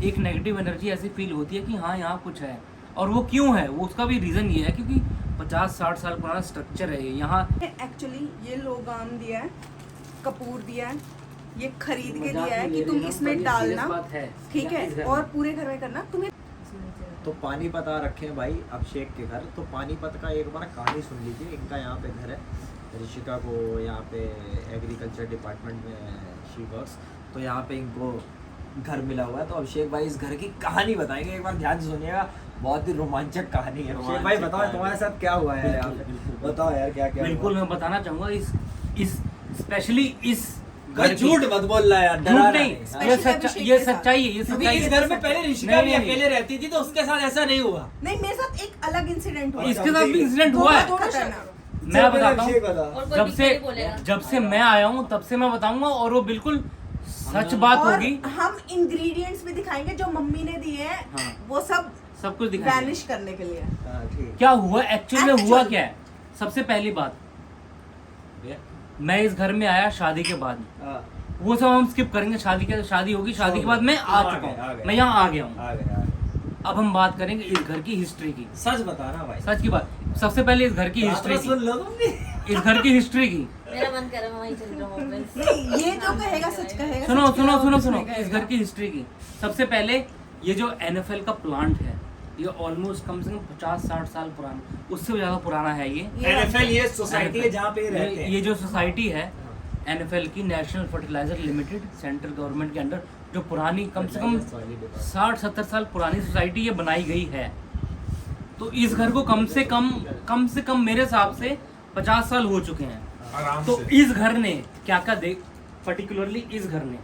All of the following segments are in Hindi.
एक नेगेटिव एनर्जी ऐसी फील होती है कि हाँ यहाँ कुछ है। और वो क्यों है, वो उसका भी रीज़न ये है क्योंकि 50-60 साल पुराना स्ट्रक्चर है ये यहाँ। एक्चुअली ये लोगाम दिया है, कपूर दिया है, ये खरीद के दिया है कि तुम इसमें डालना, ठीक है, और पूरे घर में करना तुम्हें। तो पानीपत आ रखे हैं भाई अभिषेक के घर, तो पानीपत का एक बार कहानी सुन लीजिए। इनका यहाँ पे घर है, ऋषिका को यहाँ पे एग्रीकल्चर डिपार्टमेंट में शी वर्क्स, तो यहाँ पे इनको घर मिला हुआ है। तो अभिषेक भाई इस घर की कहानी बताएंगे, एक बार ध्यान से सुनिएगा, बहुत ही रोमांचक कहानी है। अभिषेक भाई बताओ तुम्हारे साथ क्या हुआ है यहाँ पे, बताओ यार क्या क्या। बिल्कुल मैं बताना चाहूँगा इस स्पेशली इस भाई झूठ मत बोल रहा यार, झूठ नहीं, ये सच्चाई है, ये सच्चाई इस है। घर में पहले ऋषिका भी अकेले रहती थी, तो उसके साथ ऐसा नहीं हुआ। नहीं, मेरे साथ एक अलग इंसिडेंट हुआ, इसके साथ भी इंसिडेंट हुआ है। मैं बताता हूँ, जब से मैं आया हूँ तब से मैं बताऊंगा, और वो बिल्कुल सच बात होगी। हम इंग्रेडिएंट्स भी दिखाएंगे जो मम्मी ने दिए हैं, हाँ। वो सब कुछ दिखाएंगे वैनिश करने के लिए। क्या हुआ एक्चुअली में, हुआ क्या है। सबसे पहली बात, मैं इस घर में आया शादी के बाद, वो सब हम स्किप करेंगे। शादी होगी, शादी के बाद मैं आ चुका हूँ, मैं यहाँ आ गया हूँ। अब हम बात करेंगे इस घर की हिस्ट्री की। सच बताना भाई, सच की बात। सबसे पहले इस घर की हिस्ट्री की, सुन लो तुमने इस घर की हिस्ट्री की। मेरा मन कर रहा है मैं वहीं चल जाऊं वापस। ये जो कहेगा सच कहेगा। सुनो इस घर की हिस्ट्री की। सबसे पहले ये जो NFL का प्लांट है, ये ऑलमोस्ट कम से कम 50-60 साल पुराना, उससे ज्यादा पुराना है ये। NFL ये सोसाइटी है जहाँ पे रहते हैं। ये जो सोसाइटी है NFL की, national fertiliser limited, central government के अंडर, जो पुरानी कम से कम 60-70 साल पुरानी सोसाइटी ये बनाई गई है। तो इस घर को कम से कम मेरे हिसाब से 50 साल हो चुके हैं। तो इस घर ने क्या पर्टिकुलरली इस घर ने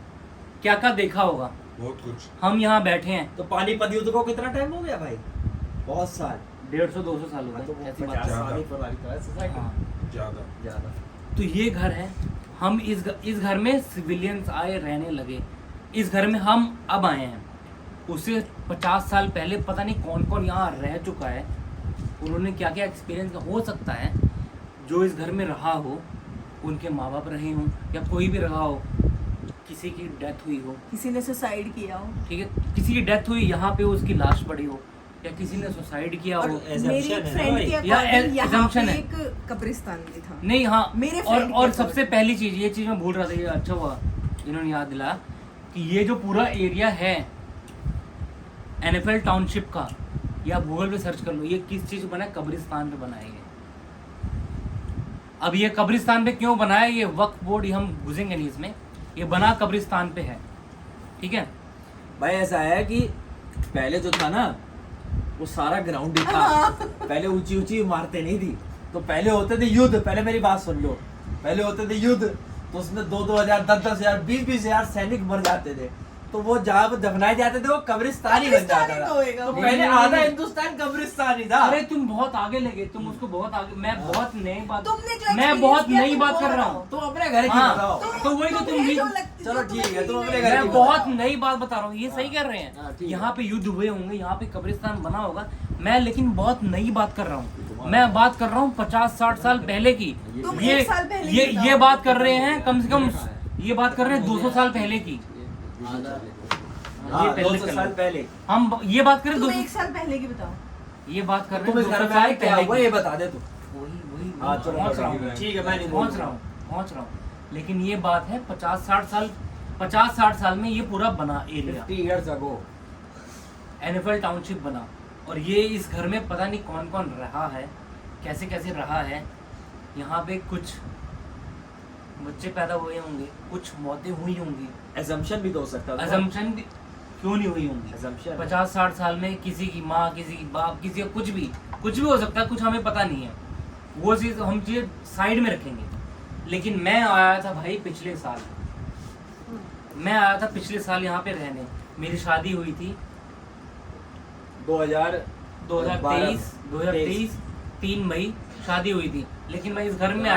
क्या देखा होगा, बहुत कुछ। हम यहाँ बैठे हैं। तो पानीपत युद्ध को कितना टाइम हो गया भाई? बहुत साल, 150-200 साल हो तो गए, ऐसी 50 बात है। साल ही पुरानी तो है सोसाइटी। हाँ। ज्यादा तो ये घर है, हम इस घर में सिविलियंस आए, रहने लगे। इस घर में हम अब आए हैं, उससे 50 साल पहले पता नहीं कौन कौन यहाँ रह चुका है, उन्होंने क्या क्या एक्सपीरियंस हो सकता है। जो इस घर में रहा हो, उनके माँ बाप रहे हों या कोई भी रहा हो, किसी की डेथ हुई हो, किसी ने सुसाइड किया हो, ठीक है, किसी की डेथ हुई, यहाँ पे उसकी लाश पड़ी हो, या किसी ने सुसाइड किया हो। मेरी एक फ्रेंड के या अकॉर्डिंग यहाँ पे assumption है। एक कब्रिस्तान भी था। नहीं, हाँ, मेरे और friend के सबसे पहली चीज, ये चीज मैं भूल रहा था, ये अच्छा हुआ इन्होंने याद दिलाया कि ये जो पूरा एरिया है NFL टाउनशिप का, ये आप गूगल पे सर्च कर लो, ये किस चीज पे बना है, कब्रिस्तान पे बना है ये। अब ये कब्रिस्तान पे क्यों बना है, ये वक्फ बोर्ड, हम घुसेंगे नहीं इसमें, ये बना कब्रिस्तान पे है, ठीक है भाई। ऐसा है कि पहले जो था ना, वो सारा ग्राउंड ही था। पहले ऊंची ऊंची इमारतें नहीं थी, तो पहले होते थे युद्ध। पहले मेरी बात सुन लो, पहले होते थे युद्ध, तो उसमें 2-2 हजार, 10-10 हजार, 20-20 हजार सैनिक मर जाते थे। तो वो जहाँ पे दफनाए जाते थे वो कब्रिस्तान ही बन जाता था। तो पहले आधा हिंदुस्तान कब्रिस्तान ही था। अरे तुम बहुत आगे लगे, तुम उसको बहुत आगे, मैं बहुत नई बात कर रहा हूँ। तुम अपने घर की हाँ, बताओ। तो वही तो तुम भी, चलो ठीक है, तुम अपने घर की मैं बताओ। बहुत नई बात बता रहा हूँ, ये सही कर रहे हाँ, हैं। ठीक है। यहाँ पे युद्ध हुए होंगे, यहाँ पे कब्रिस्तान बना होगा, मैं लेकिन बहुत नई बात कर रहा हूँ। मैं बात कर रहा हूँ 50-60 साल पहले की। तुम ये एक साल पहले ये की ये बताओ। बात कर रहे हैं कम से कम, ये बात कर रहे हैं 200 साल पहले की। हाँ, ये पहले 200 साल पहले। हम ये बात करें तुम 200, 1 साल पहले की बताओ। ये बात कर रहे तुम हैं इस घर 200 में आए साल क्या पहले हुआ की। ये बता दे तू। वही हाँ, चलो, पहुंच रहा हूँ, ठीक है, मैं नहीं पहुंच रहा हूँ। लेकिन ये बात है 50-60 साल में ये पूरा बना area, 50 years ago। NFL township बना। और ये इस घर में पता नहीं कौन कौन रहा है, कैसे कैसे रहा है। यहाँ पे कुछ बच्चे पैदा हुए होंगे, कुछ मौतें हुई होंगी, assumption भी तो हो सकता है। असम्पशन क्यों नहीं हुई होंगी। Assumption। 50-60 साल में किसी की माँ, किसी की बाप, किसी का कुछ भी हो सकता है, कुछ हमें पता नहीं है। वो चीज़ हम चीज़ साइड में रखेंगे। लेकिन मैं आया था भाई पिछले साल, यहाँ पे रहने। मेरी शादी हुई थी 2023 3 मई शादी हुई थी। लेकिन मैं इस घर में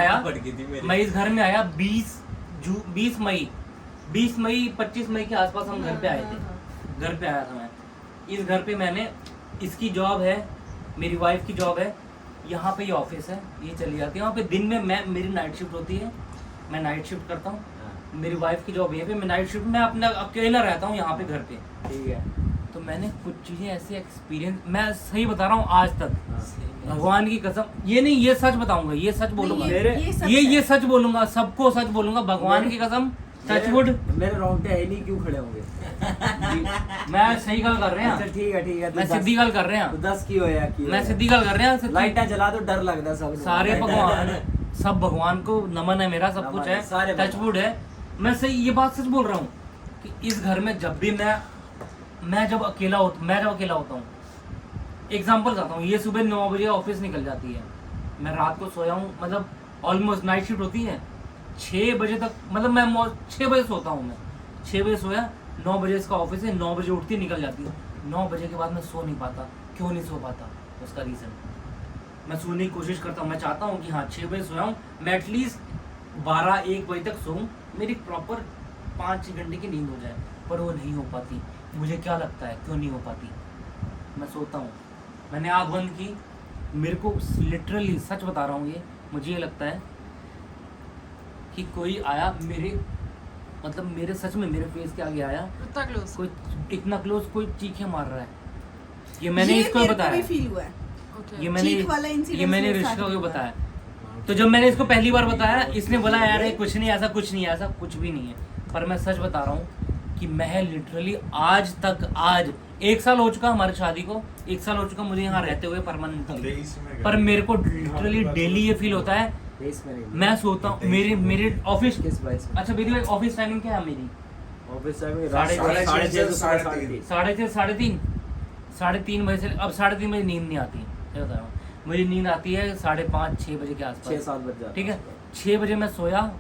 आया 20 मई 25 मई के आसपास हम घर पे आए थे। घर पे आया था मैं। इस घर पे मैंने, इसकी जॉब है, मेरी वाइफ की जॉब है, यहाँ पे ये ऑफिस है, ये चली जाती है वहाँ पे। दिन में मेरी नाइट शिफ्ट होती है, मैं नाइट शिफ्ट करता हूँ। मेरी वाइफ की जॉब यहीं पे, मैं नाइट शिफ्ट में अपना अकेला रहता हूँ यहाँ पे घर पे। ठीक है। तो मैंने कुछ चीज़ें ऐसे एक्सपीरियंस, मैं सही बता रहा हूँ आज तक, भगवान की कसम, ये नहीं, ये सच बताऊंगा, ये सच बोलूंगा, ये सच बोलूंगा, सबको सच बोलूंगा, भगवान की कसम, टचवुड। मेरे रोंगटे है नहीं, क्यों खड़े होंगे? मैं सही गल कर रहे अच्छा हैं, ठीक है मैं सीधी गल कर रहे हैं, 10 की होया की मैं सीधी गल कर रहे हैं। लाइटा जला तो डर लगता सब सारे भगवान, सब भगवान को नमन है मेरा, सब कुछ है, सारे टचवुड है। मैं सही ये बात सच बोल रहा हूँ कि इस घर में जब भी मैं जब अकेला होता हूँ, एग्जाम्पल बताता हूँ, ये सुबह 9 बजे ऑफिस निकल जाती है, मैं रात को सोया हूँ, मतलब ऑलमोस्ट नाइट शिफ्ट होती है 6 बजे तक, मतलब मैं 6 बजे सोता हूँ, मैं 6 बजे सोया, 9 बजे इसका ऑफिस है, 9 बजे उठती निकल जाती है। 9 बजे के बाद मैं सो नहीं पाता, क्यों नहीं सो पाता, उसका रीज़न मैं सोने की कोशिश करता हूँ, मैं चाहता हूँ कि हाँ 6 बजे सोया हूँ, मैं एटलीस्ट 12-1 बजे तक सोऊं, मेरी प्रॉपर 5 घंटे की नींद हो जाए, पर वो नहीं हो पाती। मुझे क्या लगता है क्यों नहीं हो पाती? मैं सोता हूँ, मैंने आँख बंद की, मेरे को लिटरली सच बता रहा हूँ, ये मुझे ये लगता है कि कोई आया मेरे, मतलब मेरे सच में मेरे फेस के आगे आया, इतना क्लोज, कोई इतना क्लोज, कोई चीखें मार रहा है। ये मैंने इसको बताया, फील हुआ है। ओके, चीख वाला इंसिडेंट ये मैंने मेरे साथ ऋषिका को हुआ है। बताया। तो जब मैंने इसको पहली बार बताया, इसने बोला यार ये कुछ नहीं, ऐसा कुछ नहीं है, ऐसा कुछ भी नहीं है। पर मैं सच बता रहा हूँ कि मैं लिटरली आज 1 साल हो चुका हमारी शादी को, 1 साल हो चुका मुझे यहाँ रहते हुए परमानेंटली, पर मेरे को लिटरली डेली ये फील होता है, मैं सोता हूँ, मेरे ऑफिस, किस बाइस में? अच्छा मेरी ऑफिस टाइमिंग क्या है मेरी? ऑफिस टाइम 3:30 बजे से, अब 3:30 बजे नींद नहीं आती, क्या बता रहा हूँ, मुझे नींद आती है 5:30-6 बजे के आसपास, 6-7 बज जाते। ठीक है। 6 बजे मैं सोया,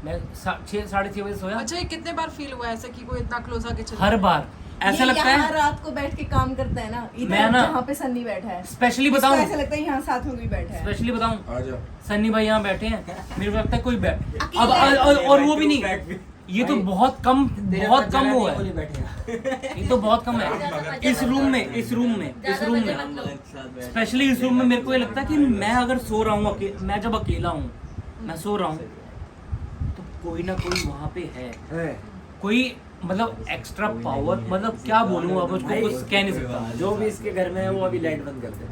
मैं 6-6:30 बजे सोया, अच्छा ये कितने बार फील हुआ ऐसा कि कोई इतना क्लोज आके चला हर बार ऐसा ये लगता यहाँ है, रात को बैठ के काम करता है ना, मैं इधर ना- जहाँ पे सन्नी बैठा है, स्पेशली इसको बताऊं, ऐसा लगता है यहाँ साथ में कोई बैठा है। स्पेशली बताऊं, आजा सन्नी भाई यहाँ बैठे हैं, मेरे को लगता है कोई बैठ, अब अकेले और वो भी नहीं, ये तो बहुत कम हुआ है, ये तो बहुत कम है इस रूम में स्पेशली इस रूम में मेरे को ये लगता है कि मैं अगर सो रहा हूँ, मैं जब अकेला हूँ, मैं सो रहा हूँ, तो कोई ना कोई वहाँ पे है, कोई मतलब एक्स्ट्रा पावर, मतलब क्या बोलूँ अब उसको, कुछ कह नहीं सकता, जो भी इसके घर में है वो अभी लाइट बंद कर दे।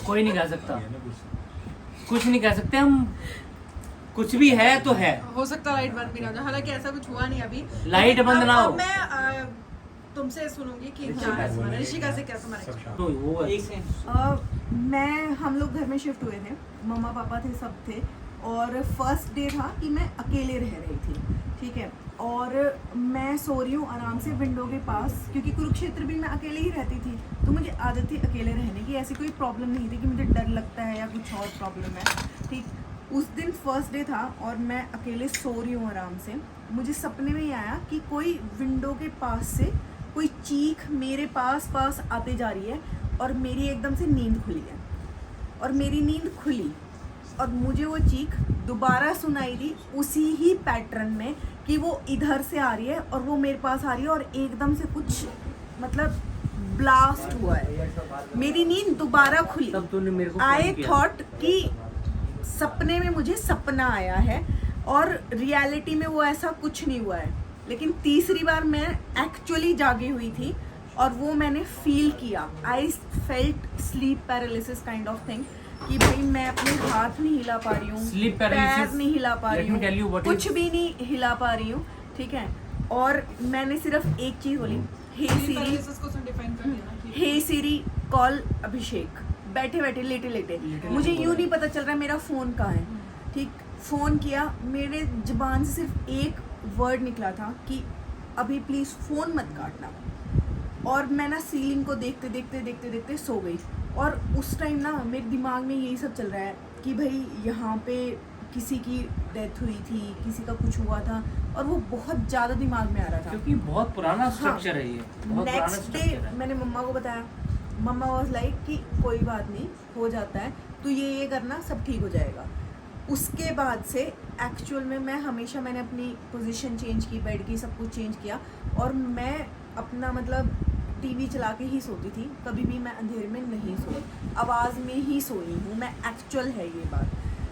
कोई नहीं कह सकता, कुछ नहीं कह सकते हम, कुछ भी है तो है, हो सकता लाइट बंद भी ना हो जाए, हालांकि ऐसा कुछ हुआ नहीं अभी। लाइट बंद ना हो। अब मैं तुमसे सुनूंगी कि क्या है तुम्हारा, ऋषिका से क्या तुम्हारा तो वो हम लोग घर में शिफ्ट हुए थे, मम्मा पापा थे, सब थे, और फर्स्ट डे था कि मैं अकेले रह रही थी, ठीक है, और मैं सो रही हूँ आराम से विंडो के पास, क्योंकि कुरुक्षेत्र भी मैं अकेले ही रहती थी, तो मुझे आदत थी अकेले रहने की, ऐसी कोई प्रॉब्लम नहीं थी कि मुझे डर लगता है या कुछ और प्रॉब्लम है, ठीक। उस दिन फर्स्ट डे था और मैं अकेले सो रही हूँ आराम से, मुझे सपने में ही आया कि कोई विंडो के पास से कोई चीख मेरे पास आते जा रही है, और मेरी एकदम से नींद खुली है, और मेरी नींद खुली और मुझे वो चीख दोबारा सुनाई दी उसी ही पैटर्न में कि वो इधर से आ रही है और वो मेरे पास आ रही है, और एकदम से कुछ मतलब ब्लास्ट हुआ है, मेरी नींद दोबारा खुली। तब तूने मेरे को आई फोन किया। थॉट कि सपने में मुझे सपना आया है और रियलिटी में वो ऐसा कुछ नहीं हुआ है, लेकिन तीसरी बार मैं एक्चुअली जागी हुई थी और वो मैंने फील किया, I felt sleep paralysis kind of thing, कि भाई मैं अपने हाथ नहीं हिला पा रही हूँ, Sleep पैर paralysis, नहीं हिला पा let me tell रही you हूँ, what कुछ is- भी नहीं हिला पा रही हूँ, ठीक है, और मैंने सिर्फ एक चीज़ बोली, हे सीरी, पैरालिसिस को डिफाइन कर देना, ठीक है। हे सीरी कॉल अभिषेक, बैठे बैठे लेटे मुझे यूं नहीं पता चल रहा मेरा फ़ोन कहाँ है, ठीक, फ़ोन किया, मेरे ज़ुबान से सिर्फ एक वर्ड निकला था कि अभी प्लीज़ फ़ोन मत काटना, और मैं ना सीलिंग को देखते सो गई, और उस टाइम ना मेरे दिमाग में यही सब चल रहा है कि भाई यहाँ पे किसी की डेथ हुई थी, किसी का कुछ हुआ था, और वो बहुत ज़्यादा दिमाग में आ रहा था। क्योंकि बहुत पुराना स्ट्रक्चर है ये, बहुत पुराना नेक्स्ट डे स्ट्रक्चर है। मैंने मम्मा को बताया, मम्मा वाज लाइक कि कोई बात नहीं, हो जाता है, तो ये करना, सब ठीक हो जाएगा। उसके बाद से एक्चुअल में मैंने अपनी पोजीशन चेंज की, बेड की, सब कुछ चेंज किया, और मैं अपना मतलब टीवी चला के ही सोती थी, कभी भी मैं अंधेरे में नहीं सोई, आवाज़ में ही सोई हूँ मैं, एक्चुअल है ये बात,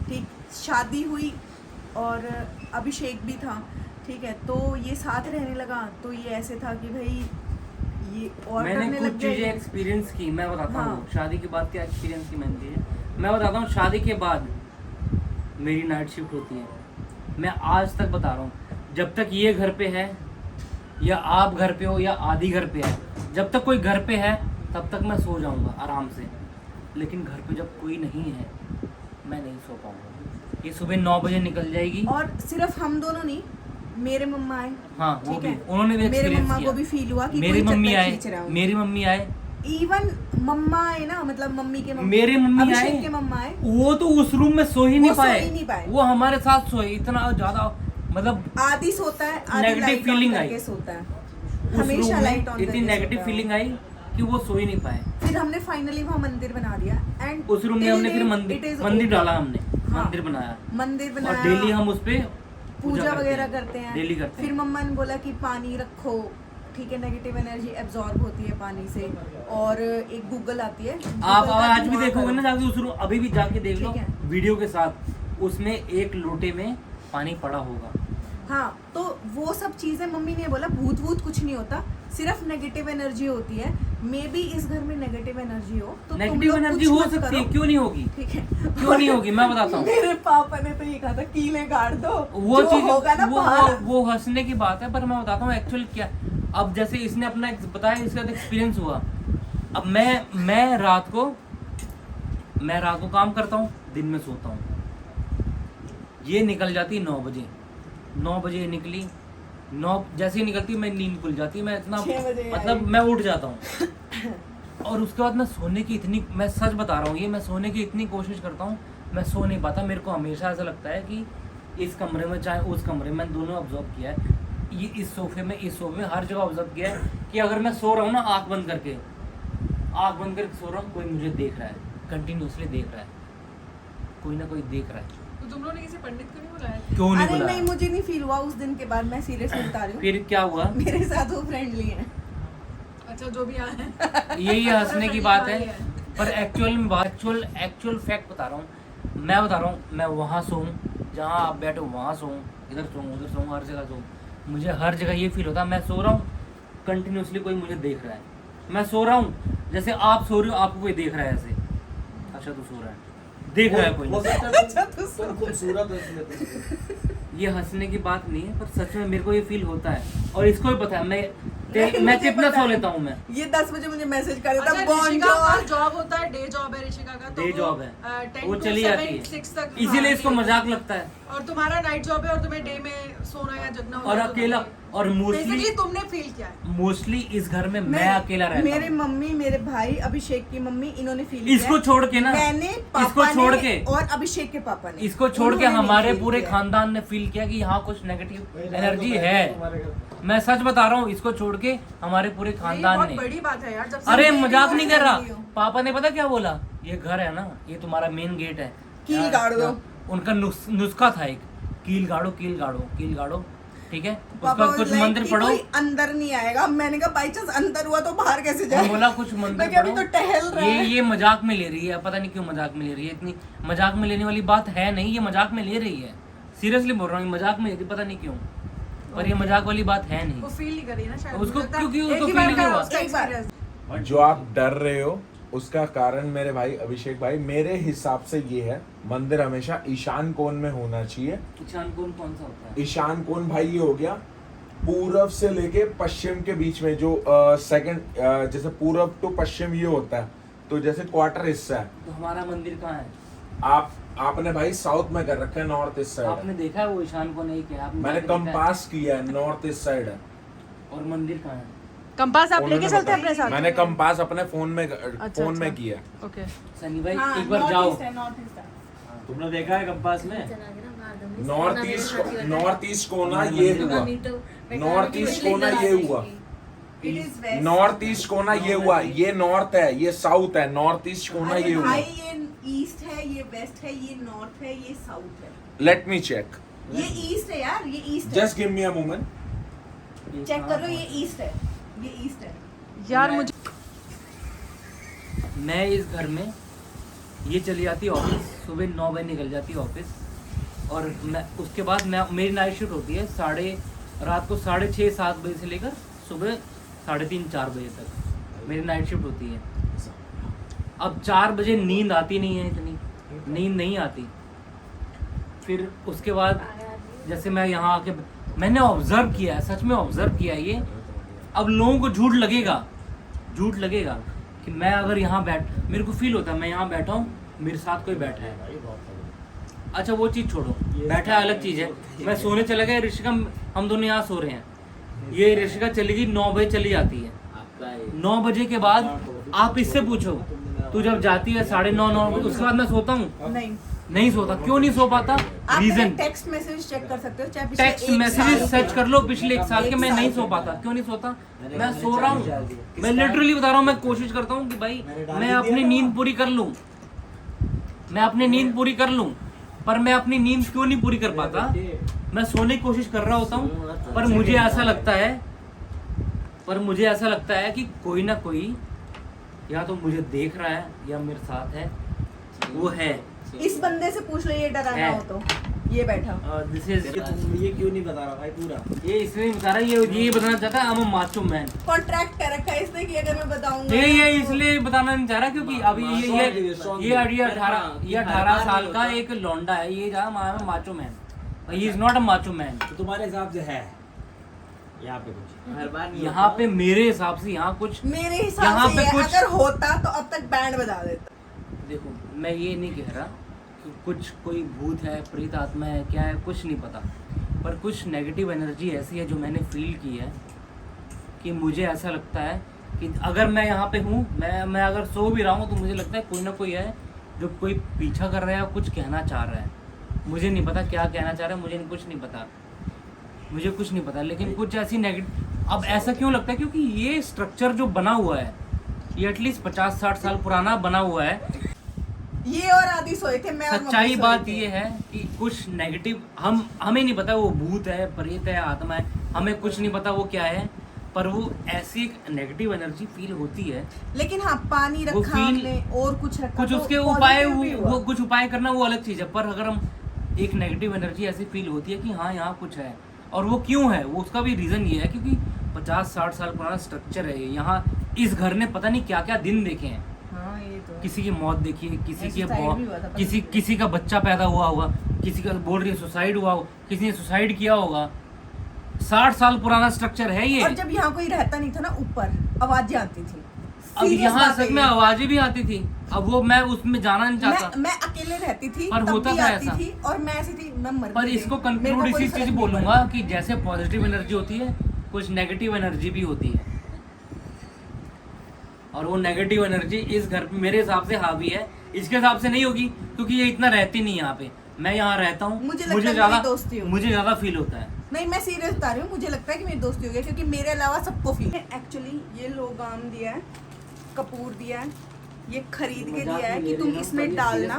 ठीक। शादी हुई और अभिषेक भी था, ठीक है। तो ये साथ रहने लगा तो ये ऐसे था कि भाई ये और मैंने करने कुछ लग गए। चीजें एक्सपीरियंस की, मैं बताता हूँ हाँ। शादी के बाद क्या एक्सपीरियंस की मैंने चीजें मैं बताता हूँ। शादी के बाद मेरी नाइट शिफ्ट होती है, मैं आज तक बता रहा हूँ, जब तक ये घर पे है या आप घर पे हो या आदि घर पे है, जब तक कोई घर पे है तब तक मैं सो जाऊंगा आराम से, लेकिन घर पे जब कोई नहीं है मैं नहीं सो पाऊंगा। ये सुबह 9 बजे निकल जाएगी। और सिर्फ हम दोनों नहीं, मेरे मम्मा आए, हाँ वो ठीक भी है, उन्होंने भी मेरे एक्सपीरियंस मम्मा किया। को भी फील हुआ कि मेरी कोई मम्मी चक्कर आए, खींच रहा हूँ। मेरी मम्मी आए, इवन मम्मा आए ना, मतलब मम्मी के मम्मी, मेरी मम्मी अभिषेक आए, के मम्मा आए, वो तो उस रूम में सो ही नहीं वो सो पाए, ही नहीं पाए। वो हमारे साथ सोए। इतना ज्यादा मतलब आधी सोता है, आधी Negative लाइट ऑन feeling करके आई। सोता है, उस हमेशा रूम लाइट में ऑन इतनी करके नेगेटिव सोता है। फीलिंग आई कि वो सो ही नहीं पाए। फिर हमने फाइनली वहाँ मंदिर बना दिया एंड उस रूम में हमने फिर मंदिर डाला, हमने हाँ। मंदिर बनाया मंदिर और बनाया, डेली हम उस पे पूजा वगैरह करते हैं, डेली करते फिर हैं। मम्मा ने बोला कि पानी रखो, ठीक है, नेगेटिव एनर्जी एब्जॉर्ब होती है पानी से। और एक गूगल आती है, आप Google का आज भी धुआं देखोगे ना करो। जाके उस रूम, अभी भी जाके देख लो ठीक है। वीडियो के साथ, उसमें एक लोटे में पानी पड़ा होगा। हाँ, तो वो सब चीजें मम्मी ने बोला भूत वूत कुछ नहीं होता, सिर्फ नेगेटिव एनर्जी होती है। मे बी इस घर में नेगेटिव एनर्जी हो तो तुम नेगेटिव लोग एनर्जी कुछ हो मत सकती है, करो, क्यों नहीं होगी? ठीक है। क्यों नहीं होगी, मैं बताता हूँ। मेरे पापा ने तो ये कहा था कीले गाड़ दो, वो जो चीज होगा ना बाहर। वो हंसने की बात है, पर मैं बताता हूँ एक्चुअल क्या। अब जैसे इसने अपना बताया, इसका एक्सपीरियंस हुआ। अब मैं रात को काम करता हूँ, दिन में सोता हूँ। ये निकल जाती 9 बजे, 9 बजे निकली, 9 जैसे ही निकलती मैं नींद खुल जाती, मैं इतना 6 बजे मतलब आई। मैं उठ जाता हूँ। और उसके बाद मैं सोने की इतनी, मैं सच बता रहा हूँ, ये मैं सोने की इतनी कोशिश करता हूँ, मैं सो नहीं पाता। मेरे को हमेशा ऐसा लगता है कि इस कमरे में चाहे उस कमरे में, मैंने दोनों ऑब्जर्व किया है, ये इस सोफे में हर जगह ऑब्जर्व किया है कि अगर मैं सो रहा हूँ ना आँख बंद करके सो रहा हूँ, कोई मुझे देख रहा है, कंटिन्यूसली देख रहा है, कोई ना कोई देख रहा है। तो तुम लोगों ने किसी पंडित को नहीं बुलाया? क्यों नहीं अरे बुलाया? नहीं, मुझे नहीं फील हुआ उस दिन के बाद, मैं सीरियसली बता रही हूँ। फिर क्या हुआ? मेरे साथ वो फ्रेंडली है। अच्छा, जो भी आया है। यही हंसने की बात है, पर एक्चुअल फैक्ट बता रहा हूँ। मैं बता रहा हूँ, मैं वहाँ सोऊं जहाँ आप बैठो, वहाँ सोऊं, इधर सोऊं, उधर सोऊं, हर जगह सोऊं, मुझे हर जगह ये फील होता है मैं सो रहा हूँ, कंटिन्यूसली कोई मुझे देख रहा है। मैं सो रहा हूँ, जैसे आप सो रहे हो, आपको कोई देख रहा है ऐसे, अच्छा तू सो रहा है, देख रहा है कोई। अच्छा, तो तुम खूबसूरत हो इसलिए तुम। ये हंसने की बात नहीं है, पर सच में मेरे को ये फील होता है, और इसको भी पता है। मैं मुझे कितना पता सो है। लेता हूँ मैं। ये 10 बजे मुझे मैसेज कर देता अच्छा, बॉन्जोर। ऋषिका का जॉब होता है, डे जॉब है ऋषिका का, तो डे वो, जॉब है, 10 वो to चली 7, जाती 6 है, तक। इसीलिए हाँ, इसको ये मजाक होता है। लगता है। और तुम्हारा नाइट जॉब है और तुम्हें डे में सोना या जगना होता और है, तो अकेला, और बेसिकली मोस्टली तुमने फील किया है। इस घर में मैं अकेला रहता मेरे हूँ। मम्मी, मेरे भाई, अभिषेक की मम्मी, इन्होंने फील इसको छोड़ के ना, मैंने, इसको पापा छोड़ ने के, और अभिषेक के पापा ने, इसको छोड़ के उन्होंने नहीं हमारे feel पूरे किया। खानदान ने फील किया कि यहाँ कुछ नेगेटिव एनर्जी है। मैं सच बता रहा हूँ, इसको छोड़ के हमारे पूरे ये खानदान बहुत ने। बड़ी बात है यार, जब से अरे मेरी मजाक और नहीं कर रहा, फैमिली हो। पापा ने पता क्या बोला, ये घर है ना, ये तुम्हारा मेन गेट है, कील गाड़ दो। उनका नुस्खा था एक, कील गाड़ो, ठीक है, उसका पापा कुछ like मंत्र कि पढ़ो। कोई अंदर नहीं आएगा। मैंने कहा बाई चांस अंदर हुआ तो बाहर कैसे मैं जाए? बोला कुछ मंत्र मैं क्या अभी पढ़ो। तो टहल रहा है। ये मजाक में ले रही है, पता नहीं क्यों मजाक में ले रही है, इतनी मजाक में लेने वाली बात है नहीं, ये मजाक में ले रही है, सीरियसली बोल रहा हूँ, मजाक में ले रही, पता नहीं क्यों, पर ये मजाक वाली बात है नहीं। वो फील नहीं करी ना शायद, उसको- मुझे लगता है क्योंकि एक उसको ही feel बार नहीं का हुआ। उसका एक बार। experience। जो आप डर रहे हो उसका कारण मेरे भाई अभिषेक भाई, मेरे हिसाब से ये है, मंदिर हमेशा ईशान कोण में होना चाहिए। ईशान कोण कौन सा होता है? ईशान कोण भाई ये हो गया पूरब से लेके पश्चिम के बीच में, जो सेकंड जैसे पूरब टू पश्चिम ये होता है, तो जैसे क्वार्टर हिस्सा है। तो हमारा मंदिर कहाँ है? आपने भाई साउथ में कर रखा है, नॉर्थ ईस्ट साइड आपने है। देखा है वो ईशान कोण है क्या? आपने मैंने जाके देखा है? कंपास किया है, नॉर्थ ईस्ट साइड है। और मंदिर कहाँ है? कंपास आप उन्होंने लेके चलते हैं बताया। अपने साथ? मैंने कंपास अपने फोन में अच्छा। में किया है। ओके। सनी भाई हाँ, एक बार नॉर्थ जाओ। ईस्ट है, नॉर्थ ईस्ट है। तुमने देखा है कंपास में? नॉर्थ ईस्ट कोना ये हुआ, नॉर्थ ईस्ट कोना ये हुआ, It is west. North east कोना ये हुआ, ये नॉर्थ है, ये साउथ है, नॉर्थ ईस्ट कोना अरे ये हुआ। भाई ये ईस्ट है, ये वेस्ट है, ये नॉर्थ है, ये साउथ है। लेट मी चेक, ये ईस्ट है यार, ये ईस्ट है। Just give me a moment. Check कर लो, ये ईस्ट है, ये ईस्ट है। यार मुझे मैं इस घर में, ये चली जाती ऑफिस, सुबह 9 बजे निकल जाती ऑफिस, और मैं उसके बाद मेरी नाइट शिफ्ट होती है रात को 6:30-7 बजे से लेकर सुबह 3:30-4 बजे तक मेरी नाइट शिफ्ट होती है। अब 4 बजे नींद आती नहीं है, इतनी नींद नहीं आती। फिर उसके बाद जैसे मैं यहाँ आके मैंने ऑब्जर्व किया है, सच में ऑब्जर्व किया है ये। अब लोगों को झूठ लगेगा कि मैं अगर यहाँ मेरे को फील होता है मैं यहाँ बैठा हूँ, मेरे साथ कोई बैठा है। अच्छा वो चीज़ छोड़ो, बैठा है अलग चीज़ है। मैं सोने चला गया, ऋषिका हम दोनों यहाँ सो रहे हैं, ये ऋषिका चली गई 9 बजे चली जाती है। 9 बजे के बाद आप इससे पूछो, तू जब जाती है 9:30 बजे, उसके बाद मैं सोता हूँ? नहीं सोता। क्यों नहीं सो पाता? रीजन टेक्स्ट मैसेज चेक कर सकते हो, चाहे पिछले टेक्स्ट 1 मैसेजेस साल सर्च कर लो पिछले 1 साल के। मैं नहीं सो पाता। क्यों नहीं सोता? मैं सो रहा हूँ, मैं लिटरली बता रहा हूँ, मैं कोशिश करता हूँ कि भाई मैं अपनी नींद पूरी कर लूँ, पर मैं अपनी नींद क्यों नहीं पूरी कर पाता? मैं सोने की कोशिश कर रहा होता हूँ, पर मुझे ऐसा लगता है कि कोई ना कोई या तो मुझे देख रहा है या मेरे साथ है, वो है। इस बंदे से पूछ लो ये डराना हो तो, ये बैठा। दिस इज ये क्यों नहीं बता रहा भाई पूरा? ये इसलिए नहीं बता रहा, ये बताना चाहता है I am macho man. Contract कर रखा है इसने कि अगर मैं बताऊंगा ये इसलिए बताना नहीं चाह रहा क्योंकि अभी ये 18 साल का एक लौंडा है, ये जहाँ macho man, he is not a macho man. तो तुम्हारे हिसाब से है यहाँ पे कुछ? हर बार यहाँ पे मेरे हिसाब से यहाँ कुछ, मेरे यहाँ हिसाब पे से कुछ- अगर होता तो अब तक बैंड बजा देता। देखो मैं ये नहीं कह रहा कि कुछ कोई भूत है, प्रेत आत्मा है, क्या है, कुछ नहीं पता, पर कुछ नेगेटिव एनर्जी ऐसी है जो मैंने फील की है कि मुझे ऐसा लगता है कि अगर मैं यहाँ पे हूँ, मैं अगर सो भी रहा हूँ, तो मुझे लगता है कोई ना कोई है जो कोई पीछा कर रहा है, कुछ कहना चाह रहा है। मुझे नहीं पता क्या कहना चाह रहा है, मुझे कुछ नहीं पता, लेकिन कुछ ऐसी नेगेटिव। अब ऐसा क्यों लगता है? क्योंकि ये स्ट्रक्चर जो बना हुआ है, ये एटलीस्ट 50-60 साल पुराना बना हुआ है। ये और आदि सोए थे, मैं और मम्मी सच्चाई सोए बात थे। ये है कि कुछ नेगेटिव हमें नहीं पता वो भूत है, प्रेत है, आत्मा है, हमें कुछ नहीं पता वो क्या है, पर वो ऐसी एक नेगेटिव एनर्जी फील होती है। लेकिन हाँ, पानी वो रखा feel- हमने और कुछ रखा कुछ तो उसके उपाय positive भी हुआ। वो कुछ उपाय करना वो अलग चीज़ है, पर अगर हम एक नेगेटिव एनर्जी ऐसी फील होती है कि हाँ यहाँ कुछ है, और वो क्यों है, वो उसका भी रीज़न ये है क्योंकि 50-60 साल पुराना स्ट्रक्चर है ये। यहाँ इस घर ने पता नहीं क्या क्या दिन देखे हैं। हाँ, ये तो है। किसी की मौत देखी है, किसी की Suicide भी हुआ था, किसी का बच्चा पैदा हुआ होगा, किसी का बोल रही है सुसाइड हुआ होगा, किसी ने सुसाइड किया होगा। 60 साल पुराना स्ट्रक्चर है ये। और जब यहाँ कोई रहता नहीं था ना, ऊपर आवाजें आती थी। अब Serious यहाँ बात है सच में ये। आवाजें भी आती थी। अब वो मैं उसमें जाना नहीं चाहता, मैं अकेले रहती थी, पर तब होता भी था आती ऐसा। थी, और मैं ऐसी थी, मैं मर पर गई। इसको मेरे को कंक्लूड कोई इसी फर्क चीज नहीं बोलूंगा पड़ा। कि जैसे पॉजिटिव एनर्जी होती है, कुछ नेगेटिव एनर्जी भी होती है, और वो नेगेटिव एनर्जी इस घर पे मेरे हिसाब से हावी है। इसके हिसाब से नहीं होगी क्योंकि ये इतना रहती नहीं यहाँ पे। मैं यहाँ रहता हूँ, मुझे लगता है मेरी दोस्ती होगी। मुझे ज्यादा फील होता है। नहीं, मैं सीरियस बता रही हूँ, मुझे लगता है कि मेरी दोस्ती हो गई, क्योंकि मेरे अलावा सबको फील। एक्चुअली ये लोगाम दिया है, कपूर दिया है, ये खरीद के दिया है कि तुम इसमें डालना,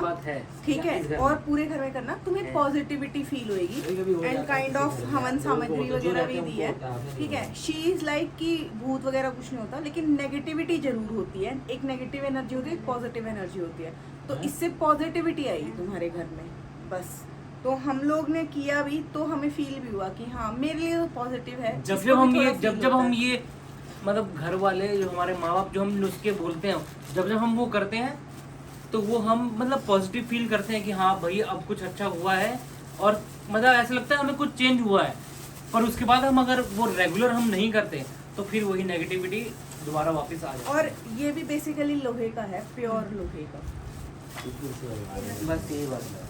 ठीक है, और पूरे घर में करना, तुम्हें पॉजिटिविटी फील होएगी। एंड काइंड ऑफ हवन सामग्री वगैरह भी दी है, ठीक है। शी इज लाइक कि भूत वगैरह कुछ नहीं होता, लेकिन नेगेटिविटी जरूर होती है। एक नेगेटिव एनर्जी होती है, एक पॉजिटिव एनर्जी होती है, तो इससे पॉजिटिविटी आई तुम्हारे घर में, बस। तो हम लोग ने किया भी, तो हमें फील भी हुआ कि हाँ, मेरे लिए तो पॉजिटिव है। जब इसको हम भी ये थोड़ा feel जब होता हम है। ये मतलब घर वाले जो हमारे माँ बाप जो हम नुस्खे बोलते हैं, जब हम वो करते हैं, तो वो हम मतलब पॉजिटिव फील करते हैं कि हाँ भाई अब कुछ अच्छा हुआ है, और मतलब ऐसा लगता है हमें कुछ चेंज हुआ है। पर उसके बाद हम अगर वो रेगुलर हम नहीं करते, तो फिर वही नेगेटिविटी दोबारा वापस आ जाती और ये भी बेसिकली लोहे का है, प्योर लोहे का। है। बस यही बात है।